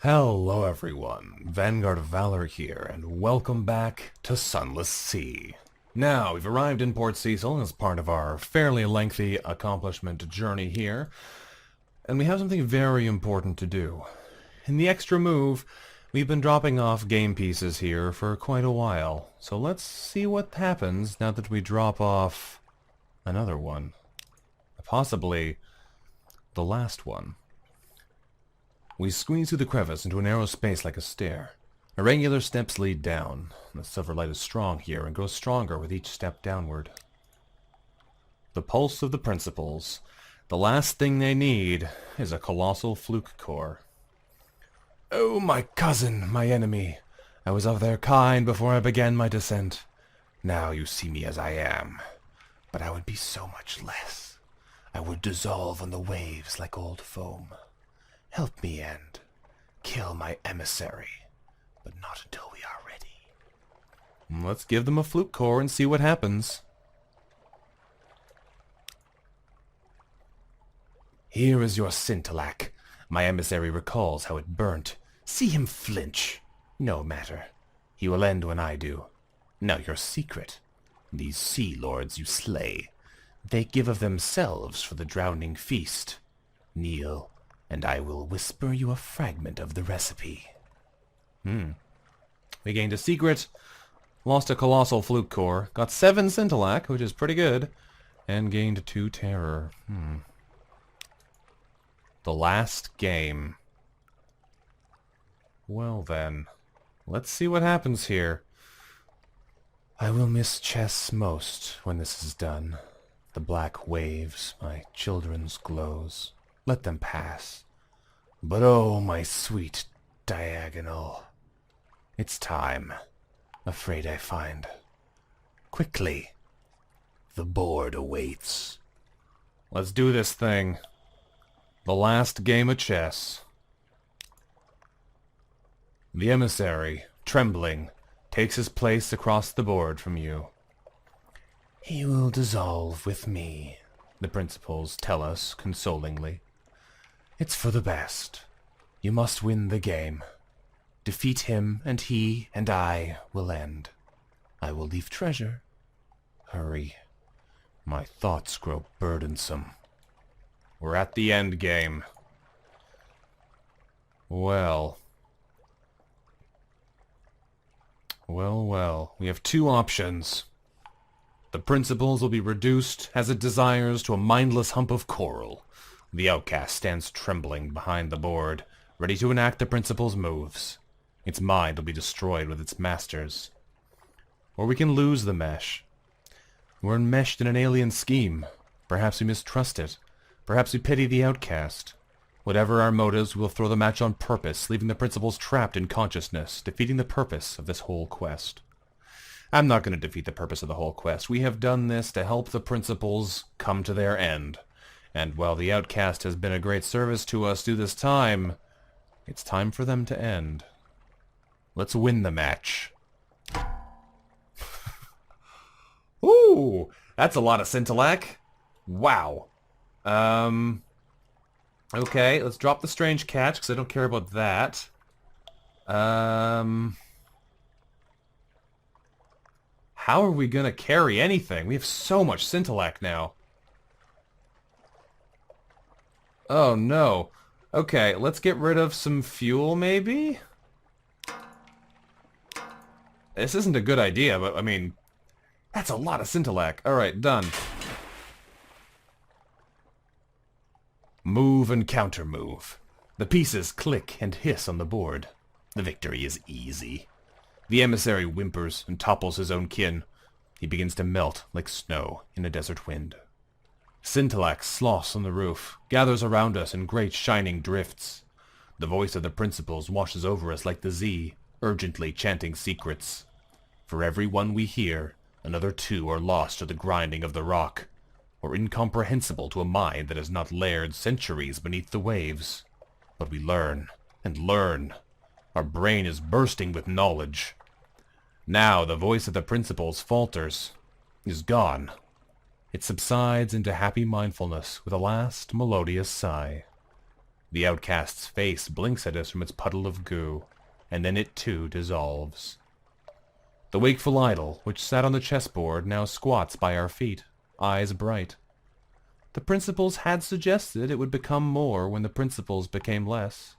Hello everyone, VanguardOfValor here, and welcome back to Sunless Sea. Now, we've arrived in Port Cecil as part of our fairly lengthy accomplishment journey here, and we have something very important to do. In the extra move, we've been dropping off game pieces here for quite a while, so let's see what happens now that we drop off another one. Possibly the last one. We squeeze through the crevice into a narrow space like a stair. Irregular steps lead down. The silver light is strong here and grows stronger with each step downward. The pulse of the principles. The last thing they need is a colossal fluke core. Oh, my cousin, my enemy. I was of their kind before I began my descent. Now you see me as I am. But I would be so much less. I would dissolve on the waves like old foam. Help me and kill my emissary, but not until we are ready. Let's give them a fluke core and see what happens. Here is your scintillac. My emissary recalls how it burnt. See him flinch. No matter. He will end when I do. Now your secret. These sea lords you slay. They give of themselves for the drowning feast. Kneel, and I will whisper you a fragment of the recipe. We gained a secret, lost a colossal fluke core, got 7 scintillac, which is pretty good, and gained 2 terror. The last game. Well then, let's see what happens here. I will miss chess most when this is done. The black waves, my children's glows. Let them pass. But oh, my sweet diagonal. It's time. Afraid I find. Quickly. The board awaits. Let's do this thing. The last game of chess. The emissary, trembling, takes his place across the board from you. He will dissolve with me, the principals tell us consolingly. It's for the best. You must win the game. Defeat him, and he and I will end. I will leave treasure. Hurry. My thoughts grow burdensome. We're at the end game. Well. Well. We have 2 options. The principles will be reduced, as it desires, to a mindless hump of coral. The outcast stands trembling behind the board, ready to enact the principal's moves. Its mind will be destroyed with its master's. Or we can lose the mesh. We're enmeshed in an alien scheme. Perhaps we mistrust it. Perhaps we pity the outcast. Whatever our motives, we'll throw the match on purpose, leaving the principals trapped in consciousness, defeating the purpose of this whole quest. I'm not going to defeat the purpose of the whole quest. We have done this to help the principals come to their end. And while the outcast has been a great service to us through this time, it's time for them to end. Let's win the match. Ooh, that's a lot of scintillac. Wow. Okay, let's drop the strange catch, because I don't care about that. How are we going to carry anything? We have so much scintillac now. Oh, no. Okay, let's get rid of some fuel, maybe? This isn't a good idea, but, I mean, that's a lot of scintillac. Alright, done. Move and counter-move. The pieces click and hiss on the board. The victory is easy. The emissary whimpers and topples his own kin. He begins to melt like snow in a desert wind. Scintillac sloughs on the roof, gathers around us in great shining drifts. The voice of the principals washes over us like the Z, urgently chanting secrets. For every one we hear, another 2 are lost to the grinding of the rock, or incomprehensible to a mind that has not layered centuries beneath the waves. But we learn, and learn. Our brain is bursting with knowledge. Now the voice of the principals falters, is gone. It subsides into happy mindfulness with a last melodious sigh. The outcast's face blinks at us from its puddle of goo, and then it too dissolves. The wakeful idol, which sat on the chessboard, now squats by our feet, eyes bright. The principals had suggested it would become more when the principals became less.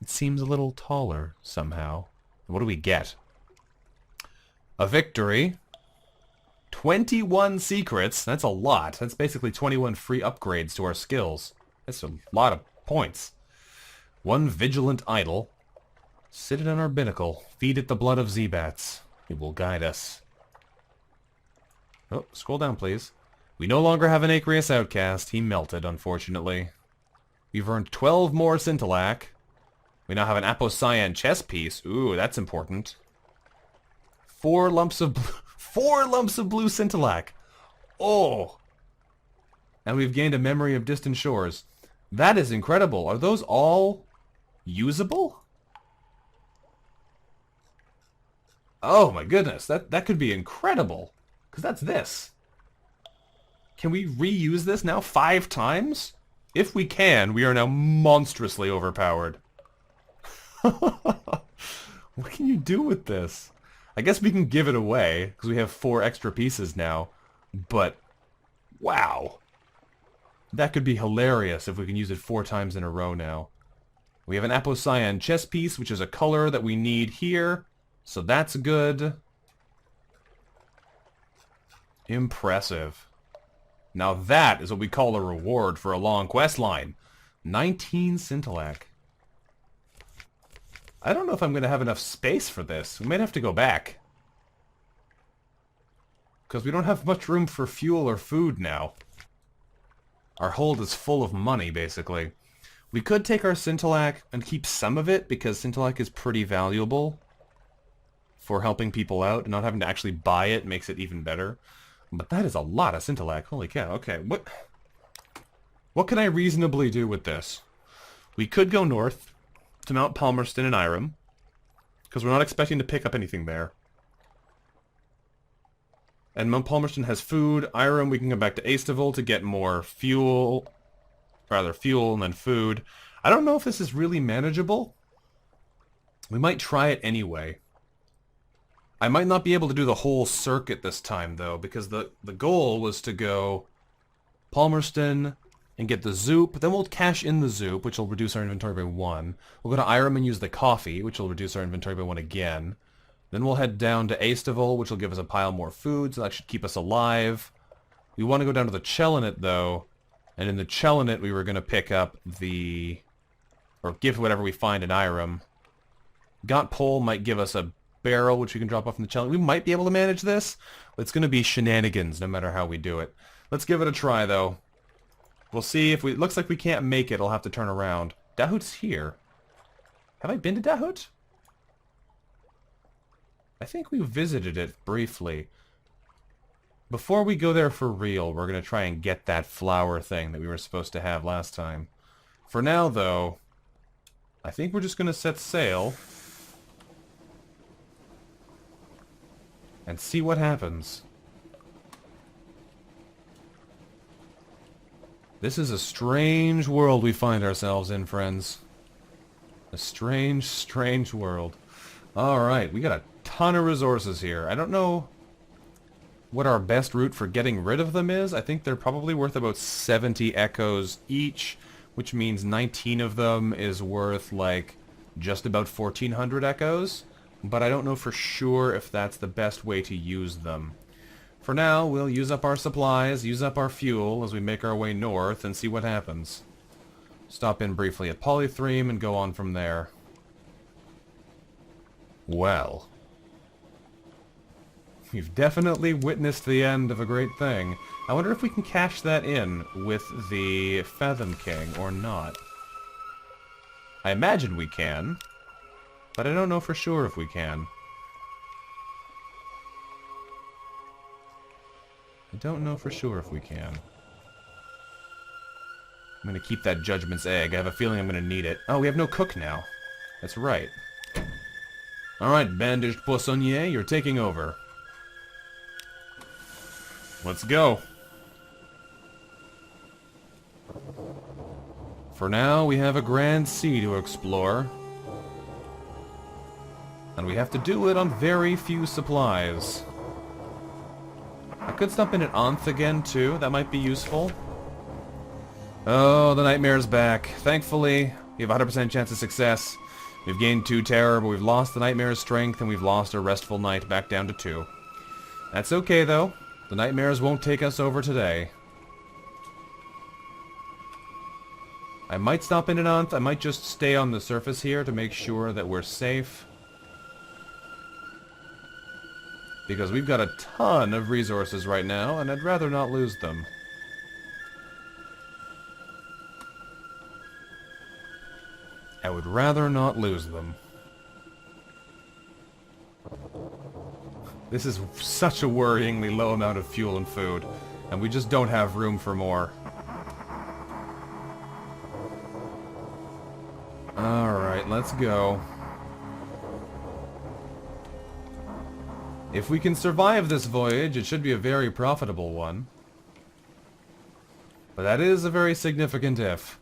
It seems a little taller, somehow. What do we get? A victory. 21 secrets. That's a lot. That's basically 21 free upgrades to our skills. That's a lot of points. 1 vigilant idol. Sit it on our binnacle. Feed it the blood of Zbats. It will guide us. Oh, scroll down, please. We no longer have an aqueous outcast. He melted, unfortunately. We've earned 12 more scintillac. We now have an apocyan chess piece. Ooh, that's important. 4 lumps of blue scintillac. Oh! And we've gained a memory of distant shores. That is incredible. Are those all usable? Oh my goodness, that could be incredible. Because that's this. Can we reuse this now 5 times? If we can, we are now monstrously overpowered. What can you do with this? I guess we can give it away, because we have 4 extra pieces now. But, wow. That could be hilarious if we can use it 4 times in a row now. We have an apocyan chess piece, which is a color that we need here. So that's good. Impressive. Now that is what we call a reward for a long quest line. 19 scintillac. I don't know if I'm going to have enough space for this. We might have to go back. Because we don't have much room for fuel or food now. Our hold is full of money, basically. We could take our scintillac and keep some of it, because scintillac is pretty valuable for helping people out, and not having to actually buy it makes it even better. But that is a lot of scintillac. Holy cow. Okay, what can I reasonably do with this? We could go north to Mount Palmerston and Irem, because we're not expecting to pick up anything there. And Mount Palmerston has food. Irem, we can go back to Aestival to get more fuel. Rather, fuel and then food. I don't know if this is really manageable. We might try it anyway. I might not be able to do the whole circuit this time, though, because the goal was to go Palmerston and get the Zoop. Then we'll cash in the Zoop, which will reduce our inventory by 1. We'll go to Irem and use the coffee, which will reduce our inventory by 1 again. Then we'll head down to Aestival, which will give us a pile more food, so that should keep us alive. We want to go down to the Chelinet, though, and in the Chelinet we were going to pick up the... or give whatever we find in Irem. Gaunt Pole might give us a barrel, which we can drop off in the Chelinet. We might be able to manage this, but it's going to be shenanigans no matter how we do it. Let's give it a try, though. We'll see if we... it looks like we can't make it. I'll have to turn around. Dahut's here. Have I been to Dahut? I think we visited it briefly. Before we go there for real, we're going to try and get that flower thing that we were supposed to have last time. For now, though, I think we're just going to set sail and see what happens. This is a strange world we find ourselves in, friends. A strange, strange world. Alright, we got a ton of resources here. I don't know what our best route for getting rid of them is. I think they're probably worth about 70 echoes each, which means 19 of them is worth, like, just about 1,400 echoes. But I don't know for sure if that's the best way to use them. For now, we'll use up our supplies, use up our fuel as we make our way north and see what happens. Stop in briefly at Polythreme and go on from there. Well, we've definitely witnessed the end of a great thing. I wonder if we can cash that in with the Fathom King or not. I imagine we can, but I don't know for sure if we can. I don't know for sure if we can. I'm going to keep that Judgment's Egg. I have a feeling I'm going to need it. Oh, we have no cook now. That's right. Alright, Bandaged Poisonnier, you're taking over. Let's go. For now, we have a grand sea to explore. And we have to do it on very few supplies. I could stop in at Onth again, too. That might be useful. Oh, the Nightmare's back. Thankfully, we have a 100% chance of success. We've gained 2 terror, but we've lost the Nightmare's strength, and we've lost a restful night back down to 2. That's okay, though. The Nightmares won't take us over today. I might stop in at Onth. I might just stay on the surface here to make sure that we're safe. Because we've got a ton of resources right now, and I'd rather not lose them. I would rather not lose them. This is such a worryingly low amount of fuel and food, and we just don't have room for more. Alright, let's go. If we can survive this voyage, it should be a very profitable one. But that is a very significant if.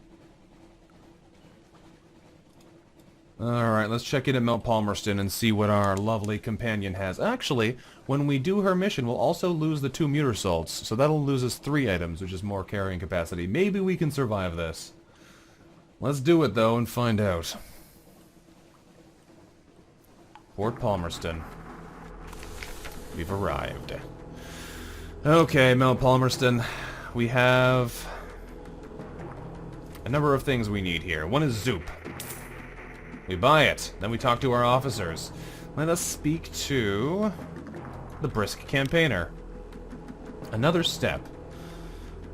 Alright, let's check in at Mount Palmerston and see what our lovely companion has. Actually, when we do her mission, we'll also lose the 2 muter salts, so that'll lose us 3 items, which is more carrying capacity. Maybe we can survive this. Let's do it, though, and find out. Port Palmerston. We've arrived. Okay, Mount Palmerston. We have a number of things we need here. One is Zoop. We buy it. Then we talk to our officers. Let us speak to the Brisk Campaigner. Another step.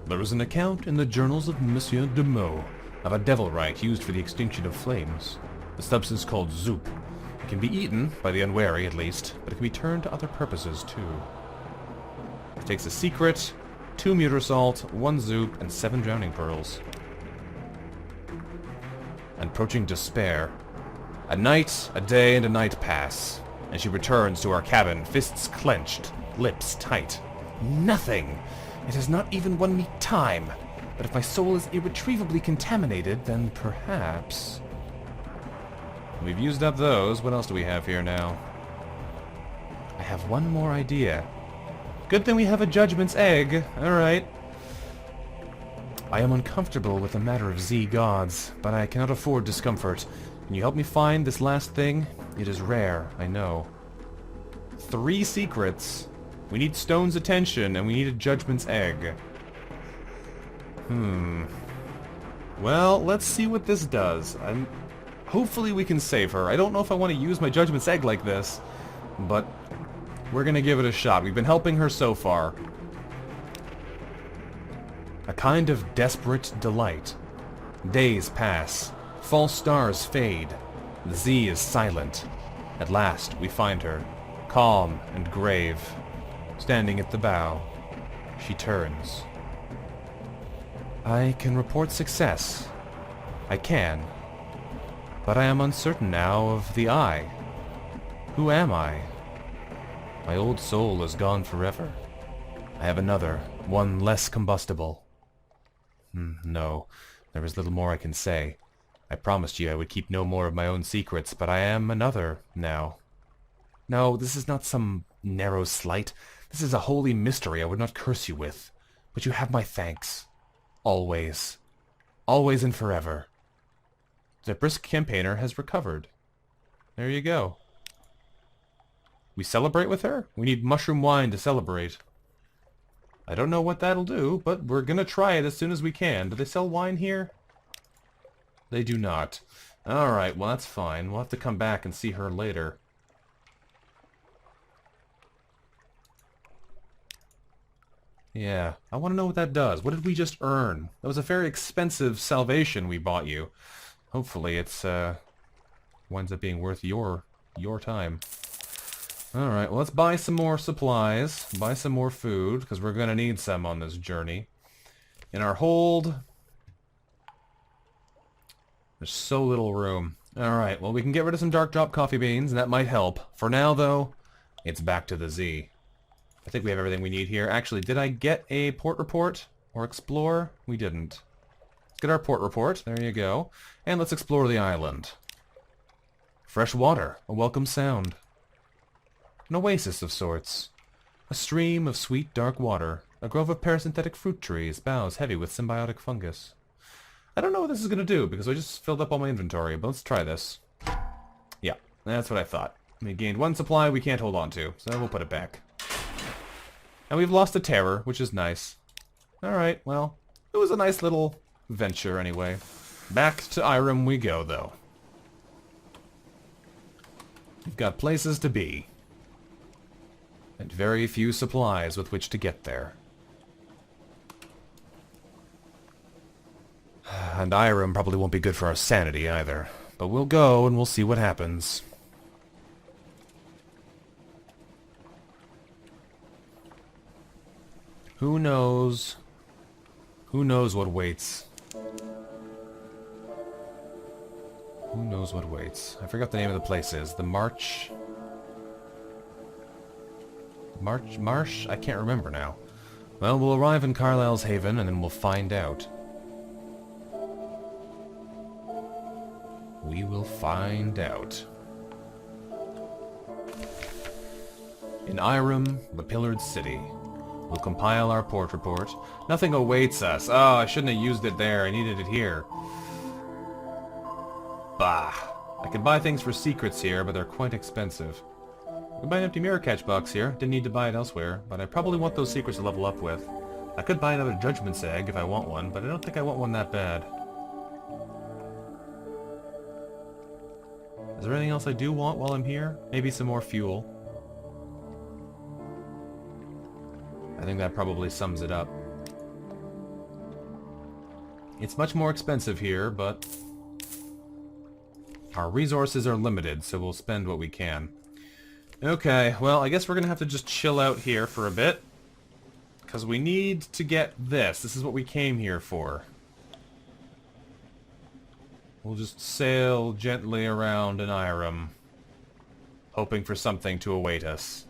There is an account in the journals of Monsieur de Meaux of a devil rite used for the extinction of flames. The substance called Zoop. It can be eaten, by the unwary at least, but it can be turned to other purposes too. It takes a secret, 2 muter salt, 1 Zoop, and 7 drowning pearls. Approaching despair. A night, a day, and a night pass, and she returns to our cabin, fists clenched, lips tight. Nothing! It has not even won me time. But if my soul is irretrievably contaminated, then perhaps... We've used up those. What else do we have here now? I have one more idea. Good thing we have a Judgment's Egg. Alright. I am uncomfortable with the matter of Z gods, but I cannot afford discomfort. Can you help me find this last thing? It is rare, I know. 3 secrets. We need Stone's attention, and we need a Judgment's Egg. Well, let's see what this does. Hopefully we can save her. I don't know if I want to use my Judgment's Egg like this, but we're gonna give it a shot. We've been helping her so far. A kind of desperate delight. Days pass. False stars fade. The Z is silent. At last we find her, calm and grave, standing at the bow. She turns. I can report success. I can. But I am uncertain now of the I. Who am I? My old soul is gone forever. I have another, one less combustible. No, there is little more I can say. I promised you I would keep no more of my own secrets, but I am another now. No, this is not some narrow slight. This is a holy mystery I would not curse you with. But you have my thanks. Always. Always and forever. The Brisk Campaigner has recovered. There you go. We celebrate with her? We need mushroom wine to celebrate. I don't know what that'll do, but we're gonna try it as soon as we can. Do they sell wine here? They do not. Alright, well that's fine. We'll have to come back and see her later. Yeah, I want to know what that does. What did we just earn? That was a very expensive salvation we bought you. Hopefully it's winds up being worth your time. Alright, well let's buy some more supplies, buy some more food, because we're going to need some on this journey. In our hold, there's so little room. Alright, well we can get rid of some Dark Drop coffee beans, and that might help. For now though, it's back to the Z. I think we have everything we need here. Actually, did I get a port report or explore? We didn't. Get our port report. There you go. And let's explore the island. Fresh water. A welcome sound. An oasis of sorts. A stream of sweet, dark water. A grove of parasynthetic fruit trees, boughs heavy with symbiotic fungus. I don't know what this is going to do, because I just filled up all my inventory, but let's try this. Yeah, that's what I thought. We gained one supply we can't hold on to, so we'll put it back. And we've lost a terror, which is nice. Alright, well, it was a nice little venture anyway. Back to Irem we go, though. We've got places to be. And very few supplies with which to get there. And Irem probably won't be good for our sanity either. But we'll go and we'll see what happens. Who knows? Who knows what waits? Who knows what waits? I forgot the name of the place is. The Marsh? I can't remember now. Well, we'll arrive in Carlisle's Haven and then we'll find out. We will find out. In Irem, the Pillared City. We'll compile our port report. Nothing awaits us. Oh, I shouldn't have used it there. I needed it here. Bah. I can buy things for secrets here, but they're quite expensive. I can buy an empty mirror catch box here. Didn't need to buy it elsewhere, but I probably want those secrets to level up with. I could buy another Judgment's Egg if I want one, but I don't think I want one that bad. Is there anything else I do want while I'm here? Maybe some more fuel. I think that probably sums it up. It's much more expensive here, but our resources are limited, so we'll spend what we can. Okay, well, I guess we're gonna have to just chill out here for a bit. Because we need to get this. This is what we came here for. We'll just sail gently around in Irem, hoping for something to await us.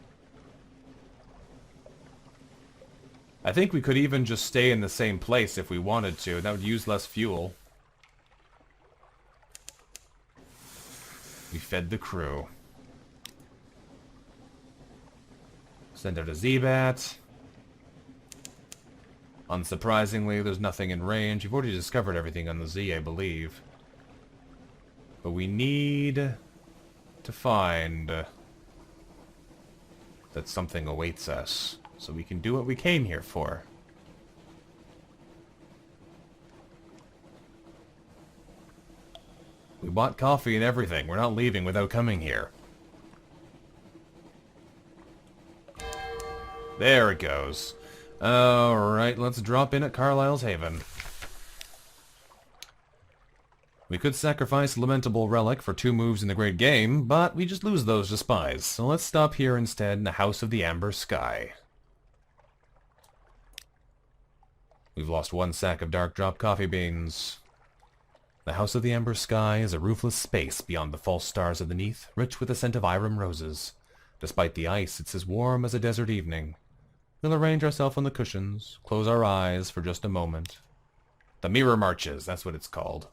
I think we could even just stay in the same place if we wanted to. That would use less fuel. We fed the crew. Send out a Z-Bat. Unsurprisingly, there's nothing in range. You've already discovered everything on the Z, I believe. But we need to find that something awaits us, so we can do what we came here for. We bought coffee and everything. We're not leaving without coming here. There it goes. Alright, let's drop in at Carlisle's Haven. We could sacrifice a lamentable relic for 2 moves in the great game, but we just lose those to spies. So let's stop here instead in the House of the Amber Sky. We've lost 1 sack of dark drop coffee beans. The House of the Amber Sky is a roofless space beyond the false stars of the Neath, rich with the scent of Irem roses. Despite the ice, it's as warm as a desert evening. We'll arrange ourselves on the cushions, close our eyes for just a moment. The Mirror Marches, that's what it's called.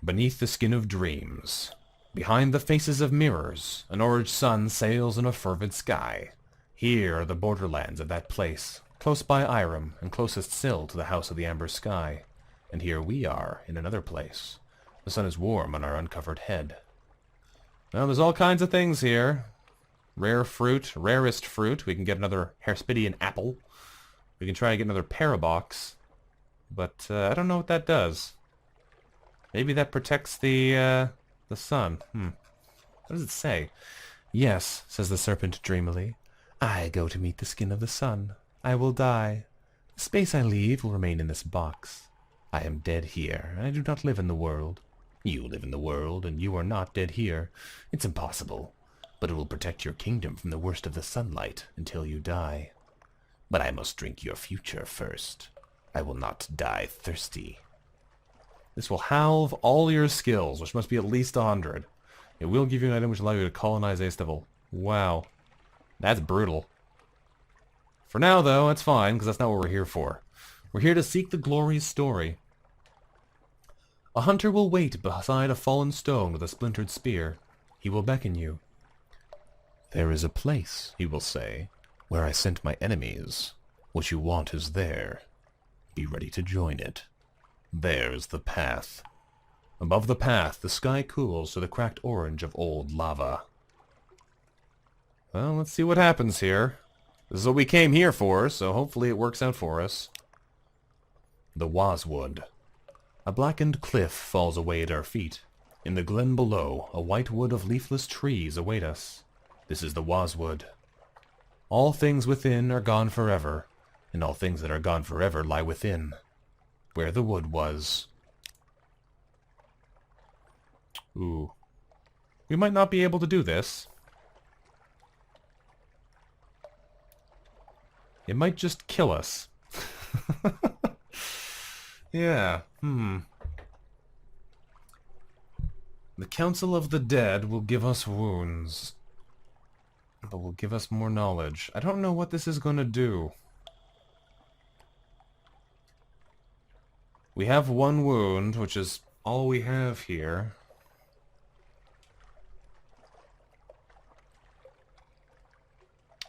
Beneath the skin of dreams, behind the faces of mirrors, an orange sun sails in a fervid sky. Here are the borderlands of that place, close by Irem, and closest still to the House of the Amber Sky. And here we are, in another place. The sun is warm on our uncovered head. Well, there's all kinds of things here. Rare fruit, rarest fruit. We can get another Herspidian apple. We can try to get another Parabox. But I don't know what that does. Maybe that protects the sun. What does it say? Yes, says the serpent dreamily. I go to meet the skin of the sun. I will die. The space I leave will remain in this box. I am dead here. I do not live in the world. You live in the world, and you are not dead here. It's impossible. But it will protect your kingdom from the worst of the sunlight until you die. But I must drink your future first. I will not die thirsty. This will halve all your skills, which must be at least 100. It will give you an item which will allow you to colonize Aestival. Wow. That's brutal. For now, though, that's fine, because that's not what we're here for. We're here to seek the glorious story. A hunter will wait beside a fallen stone with a splintered spear. He will beckon you. There is a place, he will say, where I sent my enemies. What you want is there. Be ready to join it. There's the path. Above the path, the sky cools to the cracked orange of old lava. Well, let's see what happens here. This is what we came here for, so hopefully it works out for us. The Waswood. A blackened cliff falls away at our feet. In the glen below, a white wood of leafless trees await us. This is the Waswood. All things within are gone forever, and all things that are gone forever lie within, where the wood was. Ooh. We might not be able to do this. It might just kill us. Yeah, The Council of the Dead will give us wounds, but will give us more knowledge. I don't know what this is going to do. We have one wound, which is all we have here.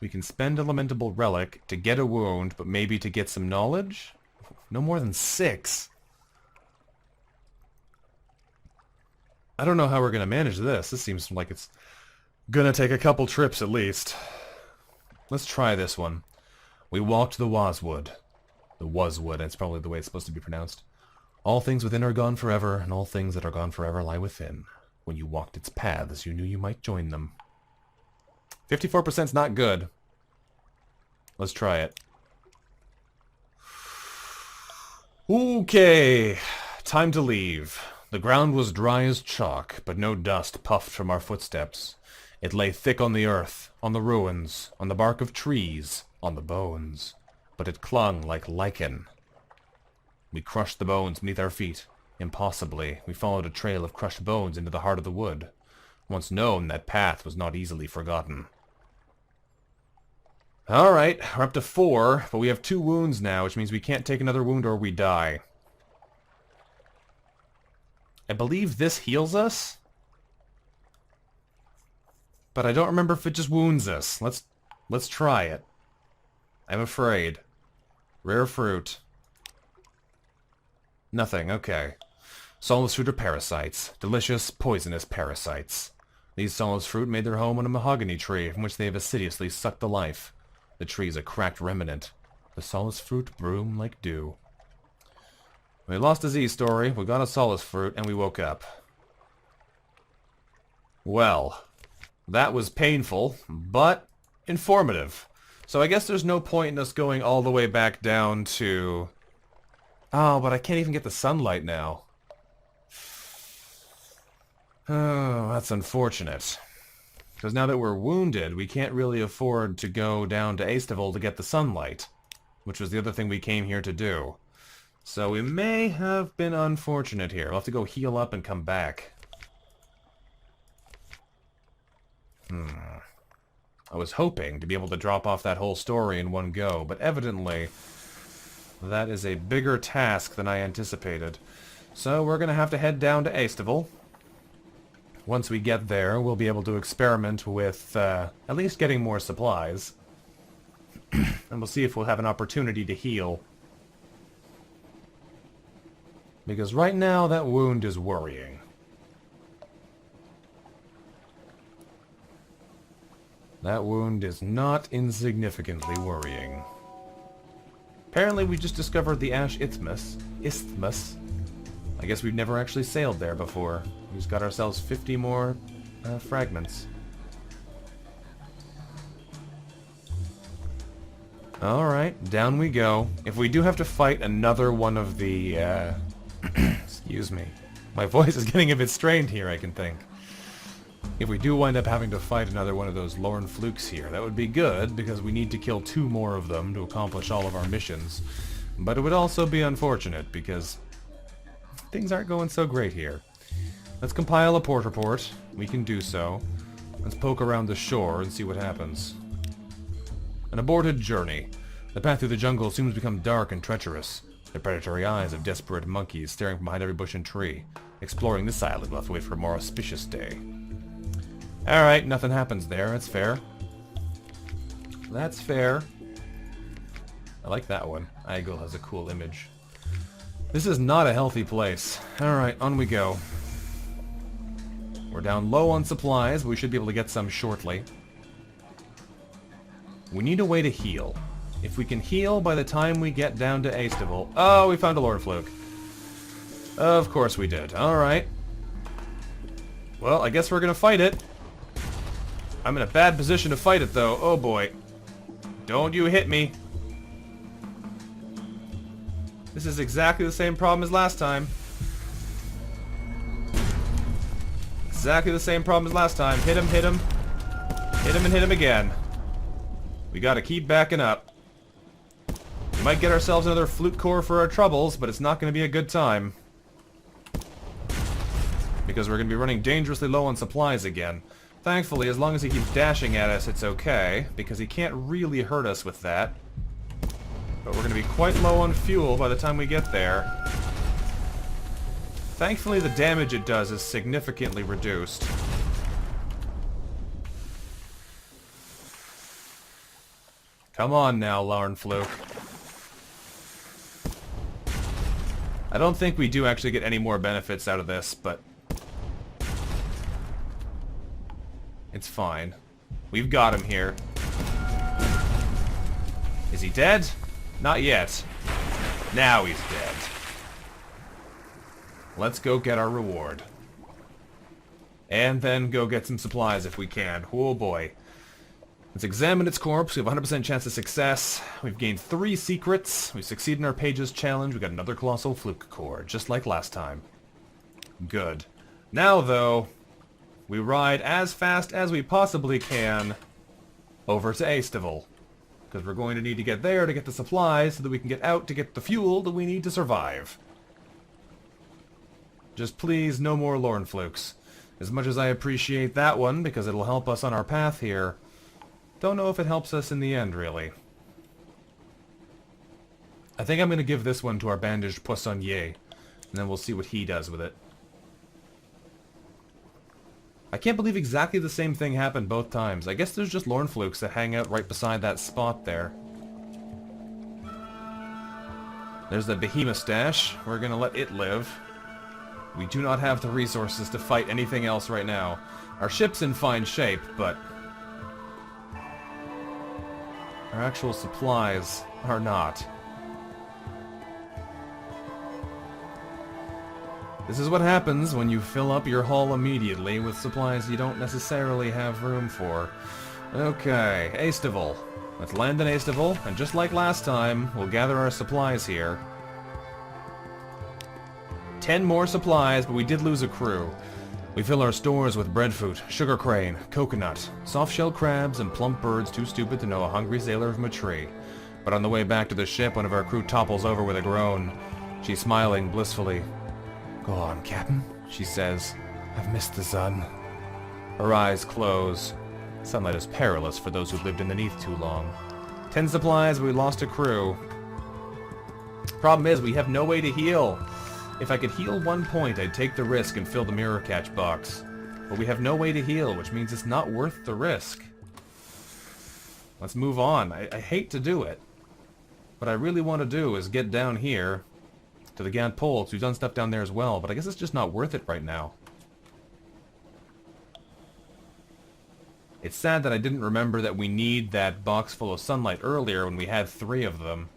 We can spend Elementable Relic to get a wound, but maybe to get some knowledge? No more than 6. I don't know how we're going to manage this. This seems like it's going to take a couple trips at least. Let's try this one. We walked the Waswood. The Waswood, that's probably the way it's supposed to be pronounced. All things within are gone forever, and all things that are gone forever lie within. When you walked its paths, you knew you might join them. 54%'s not good. Let's try it. Okay, time to leave. The ground was dry as chalk, but no dust puffed from our footsteps. It lay thick on the earth, on the ruins, on the bark of trees, on the bones. But it clung like lichen. We crushed the bones beneath our feet. Impossibly, we followed a trail of crushed bones into the heart of the wood. Once known, that path was not easily forgotten. Alright, we're up to 4, but we have 2 wounds now, which means we can't take another wound or we die. I believe this heals us, but I don't remember if it just wounds us. Let's try it. I'm afraid. Rare fruit. Nothing, okay. Sunless fruit are parasites. Delicious, poisonous parasites. These sunless fruit made their home on a mahogany tree, from which they have assiduously sucked the life. The tree is a cracked remnant. The solace fruit bloom like dew. We lost a Z story, we got a solace fruit, and we woke up. Well, that was painful, but informative. So I guess there's no point in us going all the way back down to... Oh, but I can't even get the sunlight now. Oh, that's unfortunate. Because now that we're wounded, we can't really afford to go down to Aestival to get the sunlight, which was the other thing we came here to do. So we may have been unfortunate here. We'll have to go heal up and come back. I was hoping to be able to drop off that whole story in one go, but evidently that is a bigger task than I anticipated. So we're going to have to head down to Aestival. Once we get there, we'll be able to experiment with at least getting more supplies. And we'll see if we'll have an opportunity to heal. Because right now, that wound is worrying. That wound is not insignificantly worrying. Apparently we just discovered the Ash Isthmus. I guess we've never actually sailed there before. We just got ourselves 50 more fragments. Alright, down we go. If we do have to fight another one of the... excuse me. My voice is getting a bit strained here, I can think. If we do wind up having to fight another one of those luren flukes here, that would be good, because we need to kill 2 more of them to accomplish all of our missions. But it would also be unfortunate, because things aren't going so great here. Let's compile a port report. We can do so. Let's poke around the shore and see what happens. An aborted journey. The path through the jungle soon has become dark and treacherous. the predatory eyes of desperate monkeys staring from behind every bush and tree. Exploring this island, we'll have to wait for a more auspicious day. Alright, nothing happens there, that's fair. That's fair. I like that one. Igel has a cool image. This is not a healthy place. Alright, on we go. We're down low on supplies, but we should be able to get some shortly. We need a way to heal. If we can heal by the time we get down to Aestival... Oh, we found a Lord Fluke. Of course we did. Alright. Well, I guess we're gonna fight it. I'm in a bad position to fight it, though. Oh boy. Don't you hit me. This is exactly the same problem as last time. Exactly the same problem as last time. Hit him, hit him. Hit him and hit him again. We gotta keep backing up. We might get ourselves another fluke core for our troubles, but it's not gonna be a good time. Because we're gonna be running dangerously low on supplies again. Thankfully, as long as he keeps dashing at us, it's okay, because he can't really hurt us with that. But we're gonna be quite low on fuel by the time we get there. Thankfully, the damage it does is significantly reduced. Come on now, Larn Fluke. I don't think we do actually get any more benefits out of this, but... it's fine. We've got him here. Is he dead? Not yet. Now he's dead. Let's go get our reward. And then go get some supplies if we can. Oh boy. Let's examine its corpse. We have a 100% chance of success. We've gained 3 secrets. We've succeeded in our pages challenge. We got another colossal fluke core, just like last time. Good. Now, though, we ride as fast as we possibly can over to Aestival. Because we're going to need to get there to get the supplies so that we can get out to get the fuel that we need to survive. Just please, no more Lorn Flukes. As much as I appreciate that one, because it'll help us on our path here, don't know if it helps us in the end, really. I think I'm going to give this one to our Bandaged Poisonnier, and then we'll see what he does with it. I can't believe exactly the same thing happened both times. I guess there's just Lorn Flukes that hang out right beside that spot there. There's the Behemoth stash. We're going to let it live. We do not have the resources to fight anything else right now. Our ship's in fine shape, but our actual supplies are not. This is what happens when you fill up your hull immediately with supplies you don't necessarily have room for. Okay, Aestival. Let's land in Aestival, and just like last time, we'll gather our supplies here. 10 more supplies, but we did lose a crew. We fill our stores with breadfruit, sugar crane, coconut, soft-shell crabs, and plump birds too stupid to know a hungry sailor from a tree. But on the way back to the ship, one of our crew topples over with a groan. She's smiling blissfully. "Go on, Captain," she says. "I've missed the sun." Her eyes close. Sunlight is perilous for those who've lived in the Neath too long. 10 supplies, but we lost a crew. Problem is, we have no way to heal. If I could heal 1 point, I'd take the risk and fill the mirror catch box. But we have no way to heal, which means it's not worth the risk. Let's move on. I hate to do it. What I really want to do is get down here to the Gant Pole, because we've done stuff down there as well, but I guess it's just not worth it right now. It's sad that I didn't remember that we need that box full of sunlight earlier when we had 3 of them.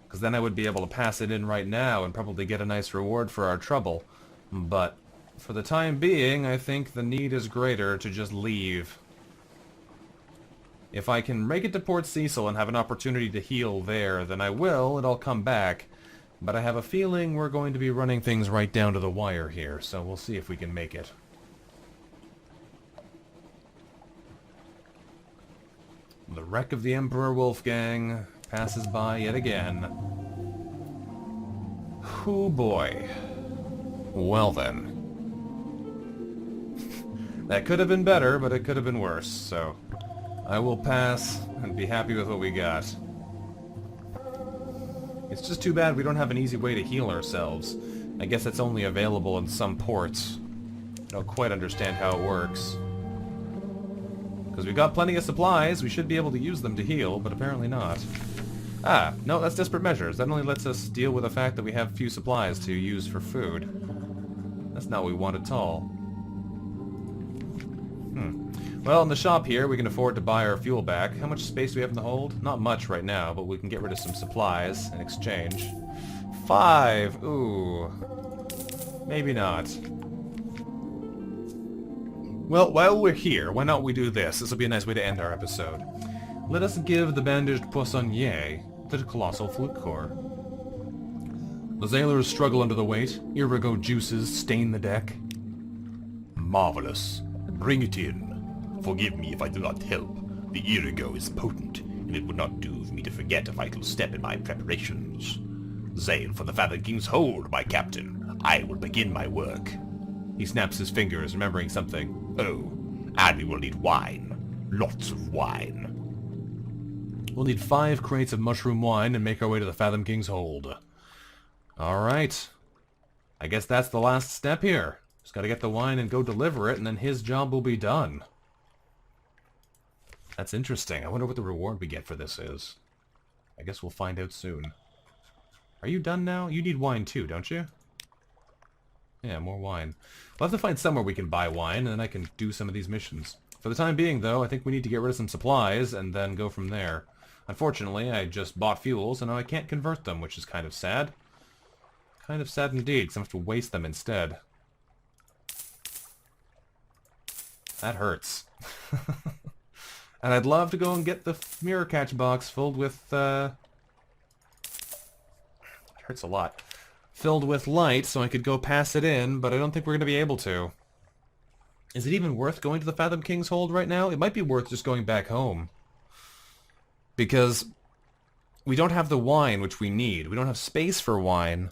Because then I would be able to pass it in right now and probably get a nice reward for our trouble. But for the time being, I think the need is greater to just leave. If I can make it to Port Cecil and have an opportunity to heal there, then I will, and I'll come back. But I have a feeling we're going to be running things right down to the wire here, so we'll see if we can make it. The wreck of the Emperor Wolfgang passes by yet again. Oh boy. Well then. That could have been better, but it could have been worse, so I will pass and be happy with what we got. It's just too bad we don't have an easy way to heal ourselves. I guess it's only available in some ports. I don't quite understand how it works. Because we've got plenty of supplies, we should be able to use them to heal, but apparently not. Ah, no, that's desperate measures. That only lets us deal with the fact that we have few supplies to use for food. That's not what we want at all. Well, in the shop here, we can afford to buy our fuel back. How much space do we have in the hold? Not much right now, but we can get rid of some supplies in exchange. 5! Ooh. Maybe not. Well, while we're here, why not we do this? This will be a nice way to end our episode. Let us give the Bandaged Poisonnier to the Colossal Fluke Core. The sailors struggle under the weight. Irrigo juices stain the deck. Marvelous. Bring it in. Forgive me if I do not help. The Irrigo is potent, and it would not do for me to forget a vital step in my preparations. Sail for the Fathom King's hold, my captain. I will begin my work. He snaps his fingers, remembering something. Oh, and we will need wine. Lots of wine. We'll need 5 crates of mushroom wine and make our way to the Fathom King's hold. Alright. I guess that's the last step here. Just gotta get the wine and go deliver it, and then his job will be done. That's interesting. I wonder what the reward we get for this is. I guess we'll find out soon. Are you done now? You need wine too, don't you? Yeah, more wine. We'll have to find somewhere we can buy wine, and then I can do some of these missions. For the time being, though, I think we need to get rid of some supplies, and then go from there. Unfortunately, I just bought fuels, and now I can't convert them, which is kind of sad. Kind of sad indeed, because I have to waste them instead. That hurts. And I'd love to go and get the mirror catch box filled with, it hurts a lot. Filled with light, so I could go pass it in, but I don't think we're going to be able to. Is it even worth going to the Fathom King's hold right now? It might be worth just going back home. Because we don't have the wine which we need. We don't have space for wine.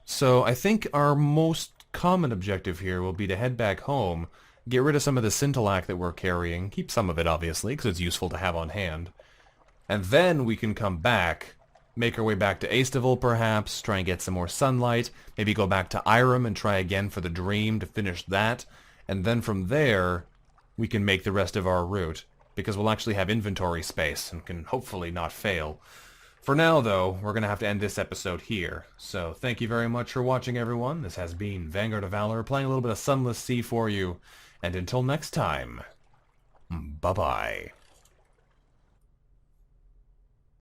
So I think our most common objective here will be to head back home, get rid of some of the Scintillac that we're carrying, keep some of it obviously, because it's useful to have on hand. And then we can come back, make our way back to Aestival perhaps, try and get some more sunlight, maybe go back to Irem and try again for the Dream to finish that, and then from there we can make the rest of our route, because we'll actually have inventory space and can hopefully not fail. For now, though, we're going to have to end this episode here. So thank you very much for watching, everyone. This has been VanguardOfValor, playing a little bit of Sunless Sea for you. And until next time, bye-bye.